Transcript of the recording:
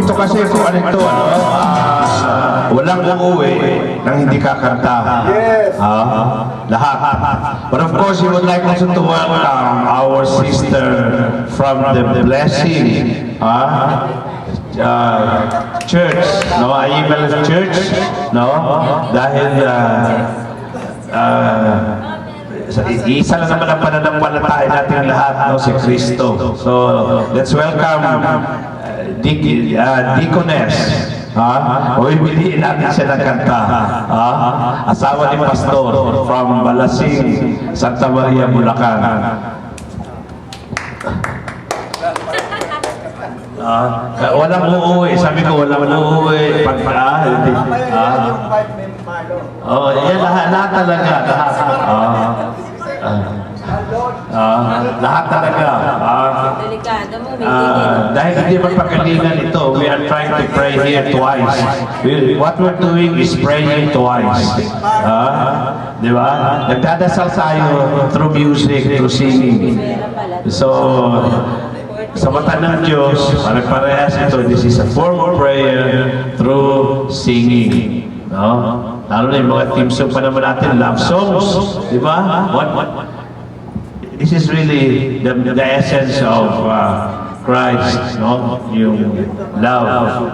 Gusto kasi kung ano ito, walang uuwi nang hindi kakanta. Yes. Lahat. But of course, we would like also to welcome our sister from the Blessing Church, no? Aibel Church, no? Dahil isa lang naman ang pananampalataya natin lahat, no? Si Kristo. So, let's welcome Deaconess. Piliin natin siya ng kanta. Asawa ni Pastor from Balasing, Santa Maria, Bulacan. Walang uuwi. Sabi ko, walang uuwi. Hindi. Yan lahat talaga. Lahat talaga. Delikado mo, Dahil hindi magpagalingan ito, we are trying to pray here twice. What we're doing is praying twice. Di ba? Nagdadasal tayo through music, through singing. So, sa mata ng Diyos, pare-parehas ito. This is a form of prayer through singing. No? Lalo na yung mga team song pa naman natin, love songs. Di ba? This is really the essence of Christ, no? Yung love.